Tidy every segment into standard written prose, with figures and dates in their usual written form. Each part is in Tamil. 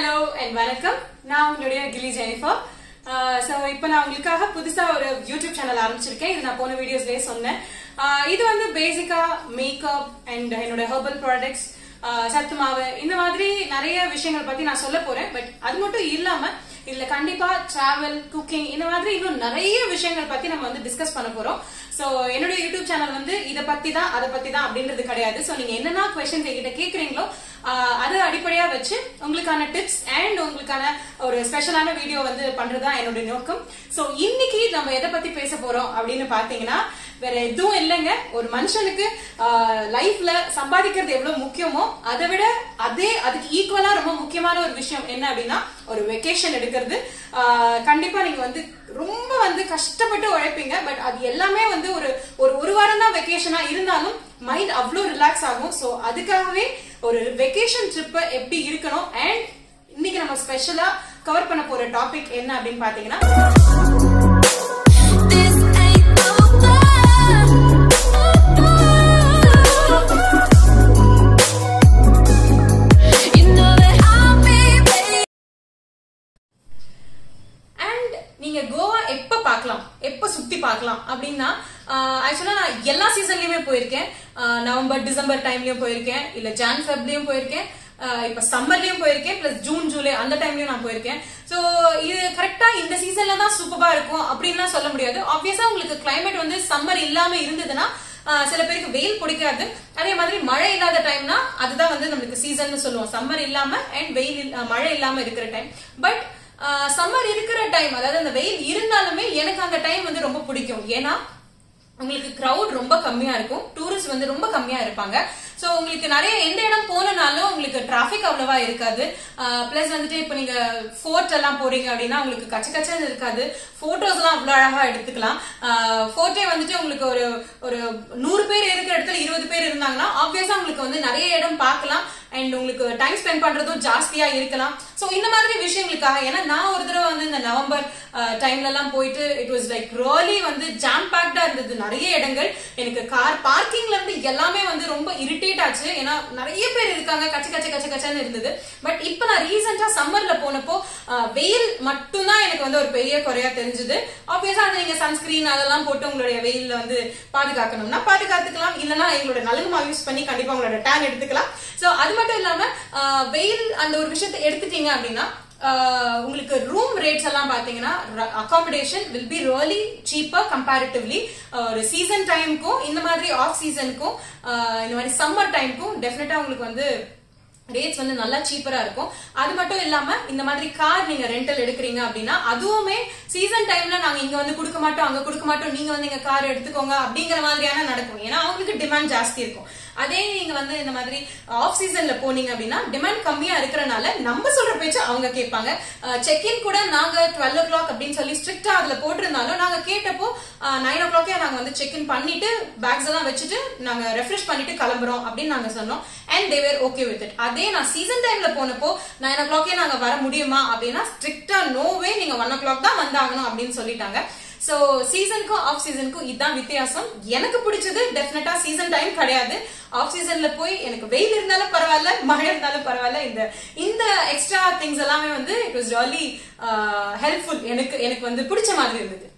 Hello and welcome. நான் உங்களுடைய கில்லி ஜெனிஃபர். சோ இப்போ நான் உங்களுக்காக புதுசா ஒரு யூடியூப் சேனல் ஆரம்பிச்சிருக்கேன். இது நான் போன வீடியோஸ்லயே சொன்னேன். இது வந்து பேசிக்கா மேக்கப் அண்ட் என்னோட ஹெர்பல் ப்ராடக்ட்ஸ், சத்து மாவு, இந்த மாதிரி நிறைய விஷயங்கள் பத்தி நான் சொல்ல போறேன். பட் அது மட்டும் இல்லாம இதுல கண்டிப்பா டிராவல், குக்கிங், இந்த மாதிரி இன்னும் நிறைய விஷயங்கள் பத்தி நம்ம வந்து டிஸ்கஸ் பண்ண போறோம். சோ என்னோட யூடியூப் சேனல் வந்து இதை பத்தி தான் அதை பத்தி தான் அப்படின்றது கிடையாது. சோ நீங்க என்னென்ன கொஸ்டின்ஸ் என்கிட்ட கேக்குறீங்களோ அதை அடிப்படையா வச்சு உங்களுக்கான டிப்ஸ் அண்ட் உங்களுக்கான ஒரு ஸ்பெஷலான வீடியோ வந்து பண்றதுதான் என்னோட நோக்கம். சோ இன்னைக்கு நம்ம எதை பத்தி பேச போறோம் அப்படின்னு பாத்தீங்கன்னா வேற எதுவும் இல்லைங்க. ஒரு மனுஷனுக்கு லைஃப்ல சம்பாதிக்கிறது எவ்வளவு முக்கியமோ அதை விட அதுக்கு ஈக்குவலா ரொம்ப முக்கியமான ஒரு விஷயம் என்ன அப்படின்னா ஒரு வெக்கேஷன் எடுக்கிறது. கண்டிப்பா நீங்க வந்து ரொம்ப வந்து கஷ்டப்பட்டு உழைப்பீங்க. பட் அது எல்லாமே வந்து ஒரு வாரம் தான் வெக்கேஷனா இருந்தாலும் மைண்ட் அவ்வளவு ரிலாக்ஸ் ஆகும். சோ அதுக்காகவே ஒரு வெக்கேஷன் ட்ரிப் எப்படி இருக்கணும் அண்ட் இன்னைக்கு நம்ம ஸ்பெஷலா கவர் பண்ண போற டாபிக் என்ன அப்படின்னு பாத்தீங்கன்னா நீங்க கோவா எப்ப பார்க்கலாம், எப்ப சுத்தி பார்க்கலாம் அப்படின்னா ஆக்சுவலா நான் எல்லா சீசன்லயுமே போயிருக்கேன். நவம்பர் டிசம்பர் டைம்லயும் போயிருக்கேன், இல்ல ஜான் ஃபெப்லயும் போயிருக்கேன், இப்ப சம்மர்லயும் போயிருக்கேன், பிளஸ் ஜூன் ஜூலை அந்த டைம்லயும் நான் போயிருக்கேன். சோ இது கரெக்டா இந்த சீசன்ல தான் சூப்பரா இருக்கும் அப்படின்னு சொல்ல முடியாது. ஆப்வியஸா உங்களுக்கு கிளைமேட் வந்து சம்மர் இல்லாம இருந்ததுன்னா சில பேருக்கு வெயில் பிடிக்காது. அதே மாதிரி மழை இல்லாத டைம்னா அதுதான் வந்து நம்மளுக்கு சீசன் சொல்லுவோம். சம்மர் இல்லாம அண்ட் மழை இல்லாம இருக்கிற டைம். பட் சம்மர் இருக்கிற டைம், அதாவது அந்த வெயில் இருந்தாலுமே எனக்கு அந்த டைம் வந்து ரொம்ப பிடிக்கும். ஏன்னா உங்களுக்கு கிரௌட் ரொம்ப கம்மியா இருக்கும், டூரிஸ்ட் வந்து ரொம்ப கம்மியா இருப்பாங்க. சோ உங்களுக்கு நிறைய எந்த இடம் போனாலும் உங்களுக்கு டிராபிக் அவ்வளவா இருக்காது. பிளஸ் வந்துட்டு இப்ப நீங்க ஃபோர்ட் எல்லாம் போறீங்க அப்படின்னா உங்களுக்கு கச்சன்னு இருக்காது. போட்டோஸ் எல்லாம் அவ்வளவு அழகா எடுத்துக்கலாம். போட்டோ வந்துட்டு உங்களுக்கு ஒரு 100 பேர் இருக்கிற இடத்துல 20 பேர் இருந்தாங்கன்னா ஆப்வியஸா உங்களுக்கு வந்து நிறைய இடம் பார்க்கலாம் அண்ட் உங்களுக்கு டைம் ஸ்பெண்ட் பண்றதும் ஜாஸ்தியா இருக்கலாம். சோ இந்த மாதிரி விஷயங்களுக்காக, ஏன்னா நான் ஒரு தடவை வந்து இந்த நவம்பர் டைம்ல எல்லாம் போயிட்டு இட் வாஸ் லைக் ரியலி வந்து ஜாம் பேக்டா இருந்தது. நிறைய இடங்கள், எனக்கு கார் பார்க்கிங்ல இருந்து எல்லாமே வந்து ரொம்ப இரிட்டேட் ஆச்சு. ஏன்னா நிறைய பேர் இருக்காங்க, கச்சன்னு இருந்தது. பட் இப்ப நான் ரீசெண்டா சம்மர்ல போனப்போ வெயில் மட்டும்தான் எனக்கு வந்து ஒரு பெரிய குறையா தெரிஞ்சது. ஆப்வியஸா அது நீங்க சன்ஸ்கிரீன் அதெல்லாம் போட்டு உங்களுடைய வெயில்ல வந்து பாதுகாக்கணும்னா பாதுகாத்துக்கலாம், இல்லைன்னா எங்களோட நலுங்கு மாவு யூஸ் பண்ணி கண்டிப்பா உங்களோட டேன் எடுத்துக்கலாம். சோ அது மட்டும் இல்லாம வெயில் அந்த ஒரு விஷயத்தை எடுத்துட்டீங்க அப்படின்னா உங்களுக்கு ரூம் ரேட்ஸ் எல்லாம் பாத்தீங்கன்னா accommodation will be really cheaper comparatively. ஒரு சீசன் டைமுக்கும் இந்த மாதிரி ஆஃப் சீசனுக்கும் இந்த மாதிரி சம்மர் டைமுக்கும் டெஃபினட்டா உங்களுக்கு வந்து ரேட்ஸ் வந்து நல்லா சீப்பரா இருக்கும். அது மட்டும் இல்லாம இந்த மாதிரி கார் நீங்க ரெண்டல் எடுக்கிறீங்க அப்படின்னா அதுவுமே சீசன் டைம்ல நாங்க இங்க வந்து கொடுக்க மாட்டோம், அங்க கொடுக்க மாட்டோம், நீங்க வந்து எங்க கார் எடுத்துக்கோங்க அப்படிங்கிற மாதிரியான நடக்கும். ஏன்னா அவங்களுக்கு டிமாண்ட் ஜாஸ்தி இருக்கும். அதே நீங்க வந்து இந்த மாதிரி ஆஃப் சீசன்ல போனீங்க அப்படின்னா டிமாண்ட் கம்மியா இருக்கிறனால நம்ம சொல்ற பேச்சு அவங்க கேட்பாங்க. செக்இன் கூட நாங்க 12 o'clock அப்படின்னு சொல்லி ஸ்ட்ரிக்டா அதுல போட்டிருந்தாலும் நாங்க கேட்டப்போ 9 o'clock நாங்க வந்து செக்இன் பண்ணிட்டு பேக்ஸ் எல்லாம் வச்சுட்டு நாங்க ரெஃப்ரெஷ் பண்ணிட்டு கிளம்புறோம் அப்படின்னு நாங்க சொன்னோம். And they were okay with it. அதே நான் சீசன் டைம்ல போனப்போ 9 o'clock நாங்க வர முடியுமா அப்படின்னா ஸ்ட்ரிக்டா நோவே, நீங்க 1 o'clock தான் வந்தாகணும் அப்படின்னு சொல்லிட்டாங்க. சோ சீசனுக்கும் ஆஃப் சீசனுக்கும் இதுதான் வித்தியாசம். எனக்கு பிடிச்சது டெஃபினட்டா சீசன் டைம் கிடையாது. ஆஃப் சீசன்ல போய் எனக்கு வெயில் இருந்தாலும் பரவாயில்ல, மழை இருந்தாலும் பரவாயில்ல, இந்த எக்ஸ்ட்ரா திங்ஸ் எல்லாமே வந்து இட் வாஸ் ரியலி ஹெல்ப்ஃபுல். எனக்கு வந்து பிடிச்ச மாதிரி இருந்தது.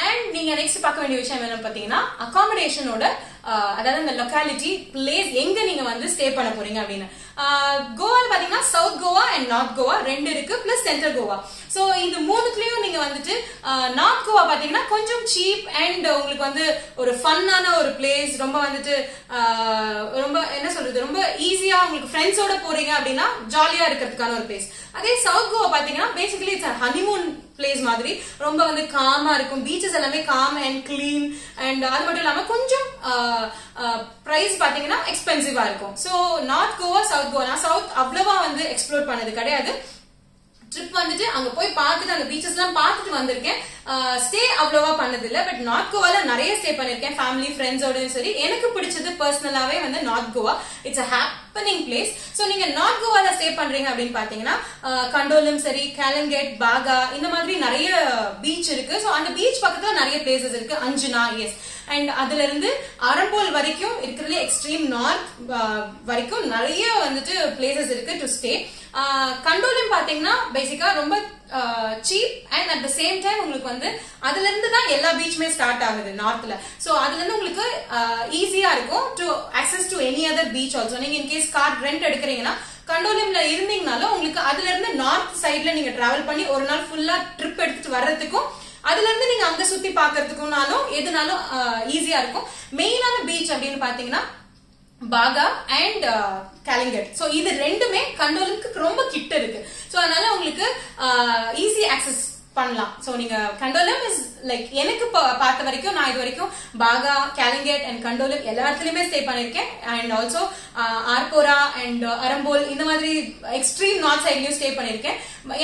அண்ட் நீங்க நெக்ஸ்ட் பார்க்க வேண்டிய விஷயம் என்ன பாத்தீங்கன்னா அகாமடேஷனோட, அதாவது இந்த லொக்காலிட்டி பிளேஸ் எங்க நீங்க வந்து ஸ்டே பண்ண போறீங்க அப்படின்னு. கோவால பாத்தீங்கன்னா south Goa and north Goa ரெண்டு இருக்கு, பிளஸ் சென்ட்ரல் கோவா. சோ இந்த மூணுத்துலயும் நீங்க வந்துட்டு நார்த் கோவா பாத்தீங்கன்னா கொஞ்சம் சீப் அண்ட் உங்களுக்கு வந்து ஒரு ஃபன்னான ஒரு பிளேஸ், ரொம்ப வந்துட்டு ரொம்ப என்ன சொல்றது, ரொம்ப ஈஸியா உங்களுக்கு ஃப்ரெண்ட்ஸோட போறீங்க அப்படின்னா ஜாலியா இருக்கிறதுக்கான ஒரு பிளேஸ். அதே சவுத் கோவா பாத்தீங்கன்னா பேசிக்கலி இட்ஸ் ஹனிமூன் பிளேஸ் மாதிரி, ரொம்ப வந்து காமா இருக்கும். பீச்சஸ் எல்லாமே காம் அண்ட் கிளீன். அண்ட் அது மட்டும் இல்லாம கொஞ்சம் பிரைஸ் பாத்தீங்கன்னா எக்ஸ்பென்சிவா இருக்கும். So north Goa, south Goa, நான் சவுத் அவ்வளவா வந்து எக்ஸ்ப்ளோர் பண்ணது கிடையாது. ட்ரிப் வந்துட்டு அங்க போய் பார்த்துட்டு அந்த பீச்சஸ் எல்லாம் பார்த்துட்டு வந்திருக்கேன். ஸ்டே அவ்வளவா பண்ணது இல்ல. பட் நார்த் கோவால நிறைய ஸ்டே பண்ணிருக்கேன், ஃபேமிலி ஃப்ரெண்ட்ஸோடயும் சரி. எனக்கு பிடிச்சது பர்சனலாவே வந்து north Goa. It's a happening place. So நீங்க நார்த் கோவால ஸ்டே பண்றீங்க அப்படின்னு பாத்தீங்கன்னா கண்டோலம் சரி, கேலங்கேட், பாகா இந்த மாதிரி நிறைய பீச் இருக்கு. சோ அந்த பீச் பக்கத்துல நிறைய பிளேசஸ் இருக்கு. அஞ்சுனா, எஸ். அண்ட் அதுல இருந்து அரம்போல் வரைக்கும் இருக்கிறதுல எக்ஸ்ட்ரீம் நார்த் வரைக்கும் நிறைய வந்துட்டு பிளேசஸ் இருக்கு டு ஸ்டே. கண்டோலம் பாத்தீங்கன்னா பேசிக்கா ரொம்ப cheap and at the same time உங்களுக்கு வந்து அதுல இருந்து தான் எல்லா பீச்சுமே ஸ்டார்ட் ஆகுது நார்த்ல. சோ அதுல இருந்து உங்களுக்கு ஈஸியா இருக்கும் to access to any other beach also. நீங்க இன்கேஸ் கார் ரெண்ட் எடுக்கிறீங்கன்னா கண்டோலிம்ல இருந்தீங்கனாலும் உங்களுக்கு அதுல இருந்து நார்த் சைட்ல நீங்க டிராவல் பண்ணி ஒரு நாள் ஃபுல்லா ட்ரிப் எடுத்துட்டு வர்றதுக்கும் அதுல இருந்து நீங்க அங்க சுத்தி பாக்குறதுக்கும்னாலும் எதுனாலும் ஈஸியா இருக்கும். மெயினான பீச் அப்படின்னு பாத்தீங்கன்னா பாகா அண்ட் கேலங்கட். சோ இது ரெண்டுமே கண்டோலுக்கு ரொம்ப கிட்ட இருக்கு. சோ அதனால உங்களுக்கு ஈஸி ஆக்சஸ் பண்ணலாம். சோ நீங்க கண்டோலம் இஸ் லைக் எனக்கு பார்த்த வரைக்கும் நான் இது வரைக்கும் பாகா, கேலங்கேட் அண்ட் கண்டோலம் எல்லா இடத்துலயுமே ஸ்டே பண்ணிருக்கேன். அண்ட் ஆல்சோ ஆர்போரா அண்ட் அரம்போல் இந்த மாதிரி எக்ஸ்ட்ரீம் நார்த் சைட்லயும் ஸ்டே பண்ணிருக்கேன்.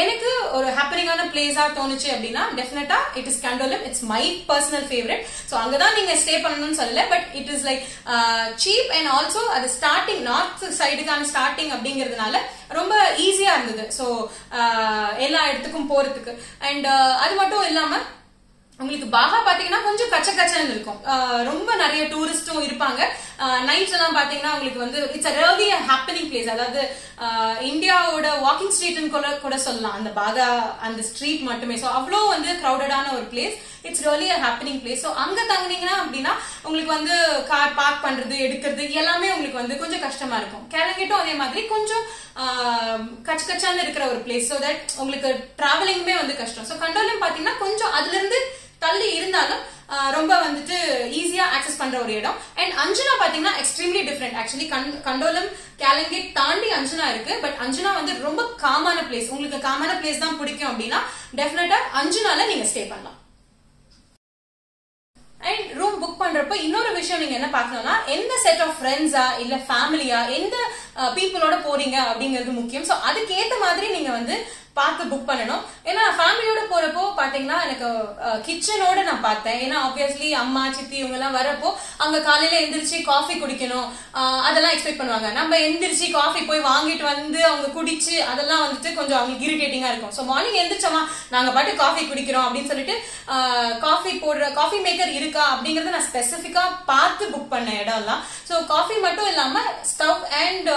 எனக்கு ஒரு ஹாப்பனிங்கான பிளேஸா தோணுச்சு அப்படின்னா டெஃபினட்டா it is Candolim. It's my personal favourite. So அங்கதான் நீங்க ஸ்டே பண்ணணும்னு சொல்லல, but it is like cheap and also அது ஸ்டார்டிங் நார்த் சைடுக்கான ஸ்டார்டிங் அப்படிங்கறதுனால ரொம்ப ஈஸியா இருந்தது. சோ எல்லா இடத்துக்கும் போறதுக்கு. அண்ட் அது மட்டும் இல்லாம உங்களுக்கு பாகா பாத்தீங்கன்னா கொஞ்சம் கச்சன்னு இருக்கும். ரொம்ப நிறைய டூரிஸ்டும் இருப்பாங்க. நைட்ஸ் எல்லாம் பாத்தீங்கன்னா உங்களுக்கு வந்து it's a really happening place. அதாவது இந்தியாவோட வாக்கிங் ஸ்ட்ரீட் கூட சொல்லலாம் அந்த பாகா அந்த ஸ்ட்ரீட் மட்டுமே. சோ அவ்வளோ வந்து கிரௌடடான ஒரு place. It's really a happening place. So அங்க தங்குனீங்கன்னா அப்படின்னா உங்களுக்கு வந்து கார் பார்க் பண்றது எடுக்கிறது எல்லாமே உங்களுக்கு வந்து கொஞ்சம் கஷ்டமா இருக்கும். கேலங்கேட்டும் அதே மாதிரி கொஞ்சம் கச்சான்னு இருக்கிற ஒரு பிளேஸ். சோ தட் உங்களுக்கு டிராவலிங்குமே வந்து கஷ்டம். சோ கண்டோலம் பாத்தீங்கன்னா கொஞ்சம் அதுல இருந்து தள்ளி இருந்தாலும் ரொம்ப வந்துட்டு ஈஸியா ஆக்சஸ் பண்ற ஒரு இடம். அண்ட் அஞ்சுனா பாத்தீங்கன்னா எக்ஸ்ட்ரீம்லி டிஃபரெண்ட். ஆக்சுவலி கண்டோலம் கேலங்கேட் தாண்டி அஞ்சுனா இருக்கு. பட் அஞ்சுனா வந்து ரொம்ப காமான பிளேஸ். உங்களுக்கு காமான பிளேஸ் தான் பிடிக்கும் அப்படின்னா டெஃபினட்டா அஞ்சுனால நீங்க ஸ்டே பண்ணலாம். அண்ட் ரூம் புக் பண்றப்ப இன்னொரு விஷயம் நீங்க என்ன பாக்கணும்னா எந்த செட் ஆஃப் ஃப்ரெண்ட்ஸா இல்ல ஃபேமிலியா எந்த பீப்புளோட போறீங்க அப்படிங்கிறது முக்கியம். சோ அதுக்கு ஏத்த மாதிரி நீங்க வந்து பார்த்து புக் பண்ணணும். ஏன்னா ஃபேமிலியோட போறப்போ பாத்தீங்கன்னா எனக்கு கிச்சனோட நான் பார்த்தேன். ஏன்னா ஆப்வியஸ்லி அம்மா சித்தி இவங்க எல்லாம் வரப்போ அவங்க காலையில எந்திரிச்சு காஃபி குடிக்கணும் அதெல்லாம் எக்ஸ்பெக்ட் பண்ணுவாங்க. நம்ம எந்திரிச்சு காஃபி போய் வாங்கிட்டு வந்து அவங்க குடிச்சு அதெல்லாம் வந்துட்டு கொஞ்சம் அவங்களுக்கு இரிட்டேட்டிங்கா இருக்கும். ஸோ மார்னிங் எந்திரிச்சோமா நாங்க பாட்டு காஃபி குடிக்கிறோம் அப்படின்னு சொல்லிட்டு காஃபி போடுற காஃபி மேக்கர் இருக்கா அப்படிங்கறத நான் ஸ்பெசிபிக்கா பார்த்து புக் பண்ண இடம் எல்லாம். ஸோ காஃபி மட்டும் இல்லாம ஸ்டவ் அண்ட்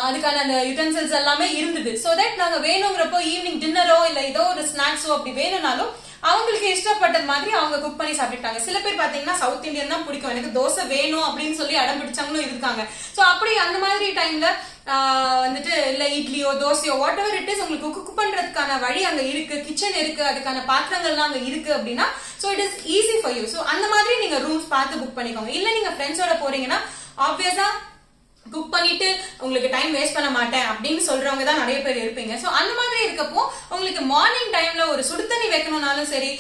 அதுக்கான அந்த யூட்டென்சில்ஸ் எல்லாமே இருந்தது. ஸோ தட் நாங்க வேணுங்கிறப்போ ஈவினிங் டின்னரோ இல்ல ஏதோ ஒரு ஸ்நாக்ஸோ அப்படி வேணும்னாலும் அவங்களுக்கு இஷ்டப்பட்டது மாதிரி அவங்க குக் பண்ணி சாப்பிட்டாங்க. சில பேர் பாத்தீங்கன்னா சவுத் இந்தியன் தான் பிடிக்கும், எனக்கு தோசை வேணும் அப்படின்னு சொல்லி அடம் பிடிச்சவங்களும் இருக்காங்க. சோ அப்படி அந்த மாதிரி டைம்ல வந்துட்டு இல்ல இட்லியோ தோசையோ வாட் எவர் இட் இஸ் உங்களுக்கு குக் பண்றதுக்கான வழி அங்க இருக்கு, கிச்சன் இருக்கு, அதுக்கான பாத்திரங்கள்லாம் அங்க இருக்கு அப்படின்னா so it is easy for you. So அந்த மாதிரி நீங்க ரூம்ஸ் பார்த்து புக் பண்ணிக்கோங்க. இல்ல நீங்க ஃப்ரெண்ட்ஸோட போறீங்கன்னா ஆப்வியஸா குக் பண்ணிட்டு உங்களுக்கு டைம் வேஸ்ட் பண்ண மாட்டேன் அப்படின்னு சொல்றவங்க தான் நிறைய பேர் இருப்பீங்க. சோ அந்த மாதிரி இருக்கப்போ உங்களுக்கு மார்னிங் டைம்ல ஒரு சுடு தண்ணி வைக்கணும்னாலும் சரி,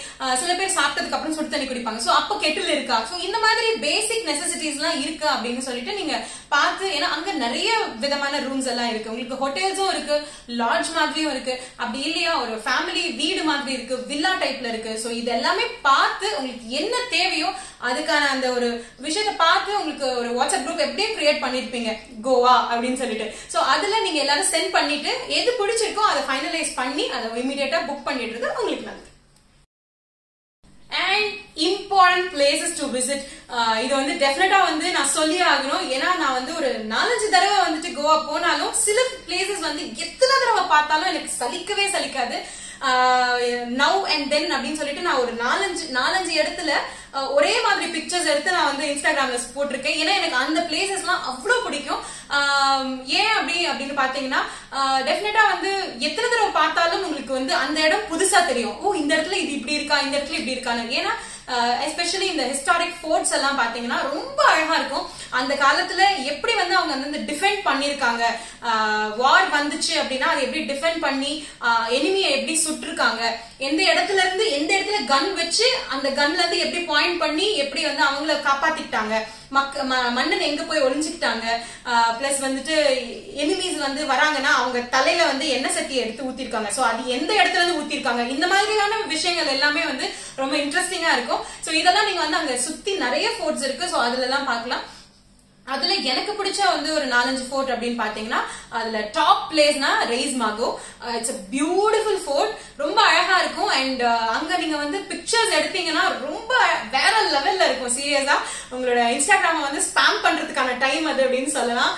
சில பேர் சாப்பிட்டதுக்கு அப்புறம் சுடு தண்ணி குடிப்பாங்க. சோ அப்ப கெட்டில் இருக்கா, சோ இந்த மாதிரி பேசிக் நெசசிட்டிஸ் எல்லாம் இருக்கு அப்படின்னு சொல்லிட்டு நீங்க பார்த்து, ஏன்னா அங்க நிறைய விதமான ரூம்ஸ் எல்லாம் இருக்கு. உங்களுக்கு ஹோட்டல்ஸும் இருக்கு, லாட்ஜ் மாதிரியும் இருக்கு, அப்படி இல்லையா ஒரு ஃபேமிலி வீடு மாதிரி இருக்கு, வில்லா டைப்ல இருக்கு. சோ இது எல்லாமே பார்த்து உங்களுக்கு என்ன தேவையோ அதுக்கான அந்த ஒரு விஷயத்தை பார்த்து உங்களுக்கு ஒரு வாட்ஸ்அப் குரூப் எப்படியும் கிரியேட் பண்ணிருப்பீங்க கோவா அப்படின்னு சொல்லிட்டு. சோ அதுல நீங்க எல்லாரும் சென்ட் பண்ணிட்டு எது பிடிச்சிருக்கோ அதை ஃபைனலைஸ் பண்ணி அதை இமீடியட்டா புக் பண்ணிடுறது உங்களுக்கு நல்லது. And important places to visit, இது வந்து டெஃபினட்டா வந்து நான் சொல்லி ஆகணும். ஏன்னா நான் வந்து ஒரு 4-5 தடவை வந்துட்டு கோவா போனாலும் சில பிளேசஸ் வந்து எத்தனை தடவை பார்த்தாலும் எனக்கு சலிக்கவே சலிக்காது. நவ் அண்ட் தென் அப்படின்னு சொல்லிட்டு நான் ஒரு 4-5 இடத்துல ஒரே மாதிரி பிக்சர்ஸ் எடுத்து நான் வந்து இன்ஸ்டாகிராம்ல போட்டிருக்கேன். ஏன்னா எனக்கு அந்த பிளேசஸ் எல்லாம் அவ்வளவு பிடிக்கும். ஏன் அப்படின்னு பாத்தீங்கன்னா டெஃபினட்டா வந்து எத்தனை தடவை பார்த்தாலும் உங்களுக்கு வந்து அந்த இடம் புதுசா தெரியும். ஓ இந்த இடத்துல இது இப்படி இருக்கா, இந்த இடத்துல இப்படி இருக்கான்னு. ஏன்னா எஸ்பெஷலி இந்த ஹிஸ்டாரிக் ஃபோர்ட்ஸ் எல்லாம் பாத்தீங்கன்னா ரொம்ப அழகா இருக்கும். அந்த காலத்துல எப்படி வந்து அவங்க வந்து டிஃபெண்ட் பண்ணிருக்காங்க, வார் வந்துச்சு அப்படின்னா அதை எப்படி டிஃபெண்ட் பண்ணி எனிமியை எப்படி சுட்டிருக்காங்க, எந்த இடத்துல இருந்து எந்த இடத்துல கன் வச்சு அந்த கன்ல இருந்து எப்படி பாயிண்ட் பண்ணி எப்படி வந்து அவங்கள காப்பாத்திட்டாங்க, மன்னன் எங்க போய் ஒளிஞ்சுக்கிட்டாங்க, பிளஸ் வந்துட்டு எனிமீஸ் வந்து வராங்கன்னா அவங்க தலையில வந்து எண்ணெய் சட்டியை எடுத்து ஊத்திருக்காங்க, சோ அது எந்த இடத்துல இருந்து ஊத்திருக்காங்க, இந்த மாதிரியான விஷயங்கள் எல்லாமே வந்து ரொம்ப இன்ட்ரெஸ்டிங்கா இருக்கும். சோ இதெல்லாம் நீங்க வந்து அங்க சுத்தி நிறைய ஃபோர்ட்ஸ் இருக்கு, சோ அதுல எல்லாம் பார்க்கலாம். அதுல எனக்கு பிடிச்ச வந்து ஒரு 4-5 ஃபோர்ட் அப்படின்னு பாத்தீங்கன்னா அதுல டாப் பிளேஸ்னா Reis Magos. It's a beautiful fort, ரொம்ப அழகா இருக்கும். அண்ட் அங்க நீங்க வந்து பிக்சர்ஸ் எடுத்தீங்கன்னா ரொம்ப வேற லெவல்ல இருக்கும். சீரியஸா உங்களோட இன்ஸ்டாகிராம வந்து ஸ்பாம் பண்றதுக்கான டைம் அது அப்படின்னு சொல்லலாம்.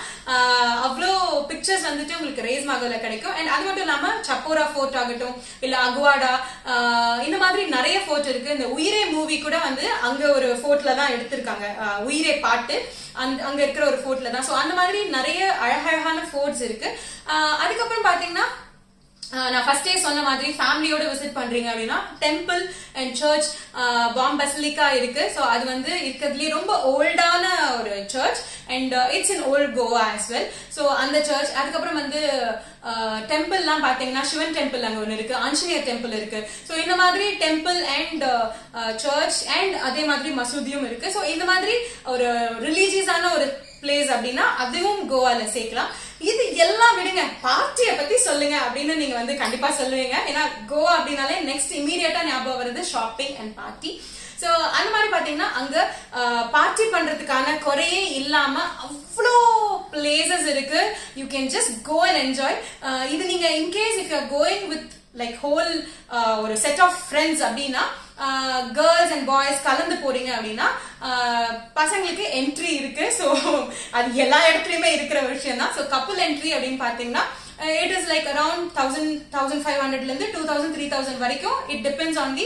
அவ்வளோ பிக்சர்ஸ் வந்துட்டு உங்களுக்கு ரெய்ஸ் மாகோல கிடைக்கும். அண்ட் அது மட்டும் இல்லாம சப்போரா ஃபோர்ட் ஆகட்டும் இல்ல அகுவாடா, இந்த மாதிரி நிறைய ஃபோர்ட் இருக்கு. இந்த உயிரே மூவி கூட வந்து அங்க ஒரு ஃபோர்ட்ல தான் எடுத்திருக்காங்க, உயிரே பாட்டு அங்க இருக்கிற ஒரு ஃபோர்ட்ல தான். சோ அந்த மாதிரி நிறைய அழகழகான ஃபோர்ட்ஸ் இருக்கு. அதுக்கப்புறம் பாத்தீங்கன்னா நான் ஃபர்ஸ்டே சொன்ன மாதிரி ஃபேமிலியோட விசிட் பண்றீங்க அப்படின்னா temple and church Bom Basilica இருக்கு. சோ அது வந்து இருக்கிறதுலயே ரொம்ப ஓல்டான ஒரு church and it's in old Goa as well. So அந்த சர்ச், அதுக்கப்புறம் வந்து டெம்பிள் எல்லாம் பாத்தீங்கன்னா சிவன் டெம்பிள் அங்க ஒண்ணு இருக்கு, ஆஞ்சநேயர் டெம்பிள் இருக்கு. சோ இந்த மாதிரி டெம்பிள் அண்ட் சர்ச் அண்ட் அதே மாதிரி மசூதியும் இருக்கு. சோ இந்த மாதிரி ஒரு ரிலீஜியஸான ஒரு பிளேஸ் அப்படின்னா அதுவும் கோவால சேர்க்கலாம். இது எல்லாம் விடுங்க, பார்ட்டிய பத்தி சொல்லுங்க அப்படின்னு நீங்க வந்து கண்டிப்பா சொல்லுவீங்க. ஏன்னா கோவா அப்படின்னாலே நெக்ஸ்ட் இமீடியட்டா ஞாபகம் வருது ஷாப்பிங் அண்ட் பார்ட்டி. சோ அந்த மாதிரி பாத்தீங்கன்னா அங்க பார்ட்டி பண்றதுக்கான குறையே இல்லாம அவ்வளோ பிளேசஸ் இருக்கு. You can just go and enjoy. இது நீங்க in case if you are going with like whole ஒரு செட் ஆஃப் ஃப்ரெண்ட்ஸ் அப்படின்னா கேர்ள்ஸ் அண்ட் பாய்ஸ் கலந்து போறீங்க அப்படின்னா பசங்களுக்கு என்ட்ரி இருக்கு. சோ அது எல்லா இடத்துலயுமே இருக்கிற விஷயம் தான். சோ கப்புள் என்ட்ரி அப்படின்னு பாத்தீங்கன்னா it is like around 1,500 ல இருந்து 2,000 3,000 வரைக்கும். இட் டிபெண்ட்ஸ் ஆன் தி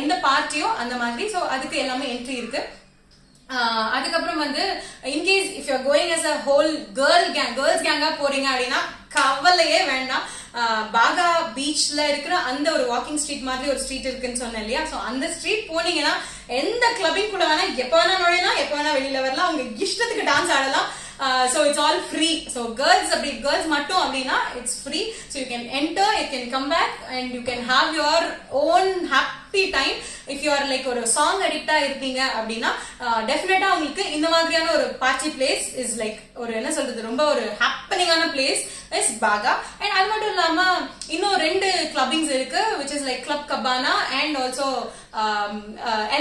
எந்த பார்ட்டியோ அந்த மாதிரி. சோ அதுக்கு எல்லாமே என்ட்ரி இருக்கு. அதுக்கப்புறம் வந்து in case if you are going as a whole girls கேங்கா போறீங்க அப்படின்னா கவலையே வேண்டாம். பாகா பீச்ல இருக்கிற அந்த ஒரு வாக்கிங் ஸ்ட்ரீட் மாதிரி ஒரு ஸ்ட்ரீட் இருக்குன்னு சொன்னேன் இல்லையா. சோ அந்த ஸ்ட்ரீட் போனீங்கன்னா எந்த கிளப்பிங் கூட வேணா எப்ப வேணா நுழையலாம், எப்ப வேணா வெளியில வரலாம், உங்க இஷ்டத்துக்கு டான்ஸ் ஆடலாம். So it's all free. So girls மட்டும் அப்படின்னா it's free. So you can enter, you can come back and you can have your own happy time. If you are like ஒரு சாங் அடிக்டா இருக்கீங்க அப்படின்னா டெஃபினட்டா உங்களுக்கு இந்த மாதிரியான ஒரு பார்ட்டி பிளேஸ் இஸ் லைக் ஒரு என்ன சொல்றது ரொம்ப ஒரு ஹாப்பனிங்கான பிளேஸ் இஸ் பாகா. அண்ட் அது மட்டும் இல்லாம இன்னும் 2 கிளப்பிங்ஸ் இருக்கு which is like Club Cabana and also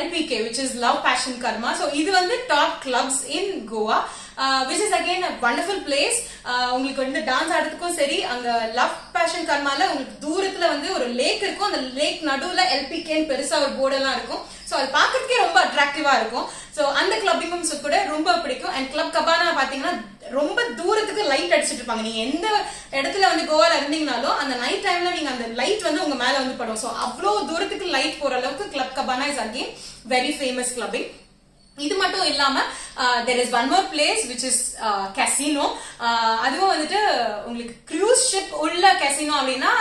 LPK which is Love Passion Karma. So இது வந்து top clubs in Goa. Which is again a wonderful place. உங்களுக்கு வந்து டான்ஸ் ஆடுறதுக்கும் சரி, அங்க லவ் பேஷன் கர்மால உங்களுக்கு தூரத்துல வந்து ஒரு லேக் இருக்கும், அந்த லேக் நடுவுல எல்பிகேன்னு பெருசா ஒரு போர்டெல்லாம் இருக்கும். சோ அது பாக்குறதுக்கே ரொம்ப அட்ராக்டிவா இருக்கும். சோ அந்த கிளப்பிங்கும் கூட ரொம்ப பிடிக்கும். அண்ட் கிளப் கபானா பாத்தீங்கன்னா ரொம்ப தூரத்துக்கு லைட் அடிச்சிட்டு இருப்பாங்க. நீங்க எந்த இடத்துல வந்து கோவால இருந்தீங்கனாலும் அந்த நைட் டைம்ல நீங்க அந்த லைட் வந்து உங்க மேல வந்து படும். சோ அவ்வளவு தூரத்துக்கு லைட் போற அளவுக்கு club Cabana is again very famous clubbing. இது மட்டும் இல்லாம there is one more place which is casino. அதுவும் வந்துட்டு உங்களுக்கு cruise ship உள்ள casino அப்படின்னா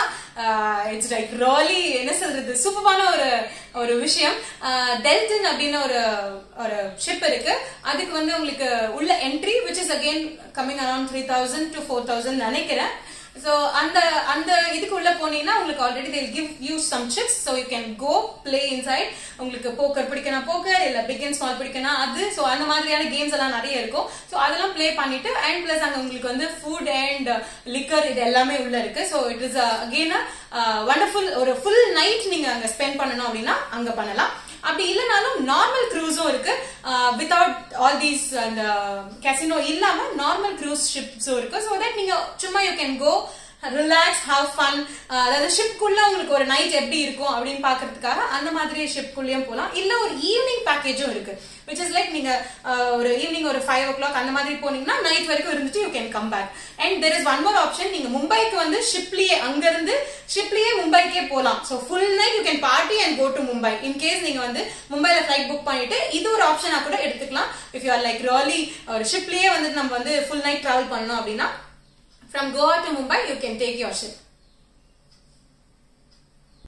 it's like really என்ன சொல்றது சூப்பரான ஒரு விஷயம். டெல்டன் அப்படின்னு ஒரு ஷிப் இருக்கு. அதுக்கு வந்து உங்களுக்கு உள்ள entry which is again coming around 3,000 to 4,000 நினைக்கிறேன். So அந்த இதுக்கு உள்ள போனீங்கன்னா உங்களுக்கு already they will give you some chips, so you can go play inside. உங்களுக்கு போக்கர் பிடிக்கனா போக்கர், இல்ல பிக் அண்ட் ஸ்மால் பிடிக்கனா அது. சோ அந்த மாதிரியான கேம்ஸ் எல்லாம் நிறைய இருக்கும். சோ அதெல்லாம் ப்ளே பண்ணிட்டு அண்ட் பிளஸ் அங்க உங்களுக்கு வந்து ஃபுட் அண்ட் லிக்கர் இது எல்லாமே உள்ள இருக்கு. So it is again wonderful. ஒரு ஃபுல் நைட் நீங்க அங்க ஸ்பெண்ட் பண்ணணும் அப்படின்னா அங்க பண்ணலாம். அப்படி இல்லனாலும் நார்மல் க்ரூஸும் இருக்கு. வித்வுட் ஆல் தீஸ் அந்த கேசினோ இல்லாம நார்மல் க்ரூஸ் ஷிப்ஸும் இருக்கு. சோ தட் நீங்க சும்மா you can go relax have fun. அதாவது ஷிப்குள்ள உங்களுக்கு ஒரு நைட் எப்படி இருக்கும் அப்படின்னு பாக்குறதுக்காக அந்த மாதிரி ஷிப்குள்ளயும் போலாம். இல்ல ஒரு ஈவினிங் பேக்கேஜும் இருக்கு which is like நீங்க ஒரு ஈவினிங் ஒரு 5 o'clock அந்த மாதிரி போனீங்கன்னா நைட் வரைக்கும் இருந்துட்டு you can come back. And there is one more option. நீங்க மும்பைக்கு வந்து ஷிப்லயே அங்க இருந்து ஷிப்லயே மும்பைக்கே போலாம். So full night you can party and go to Mumbai. In case நீங்க வந்து மும்பைல ஃளைட் புக் பண்ணிட்டு இது ஒரு ஆப்ஷனா கூட எடுத்துக்கலாம். If you are like really ஒரு ஷிப்லயே வந்து நம்ம வந்து full night travel பண்ணனும் அப்படின்னா from Goa to Mumbai you can take your ship.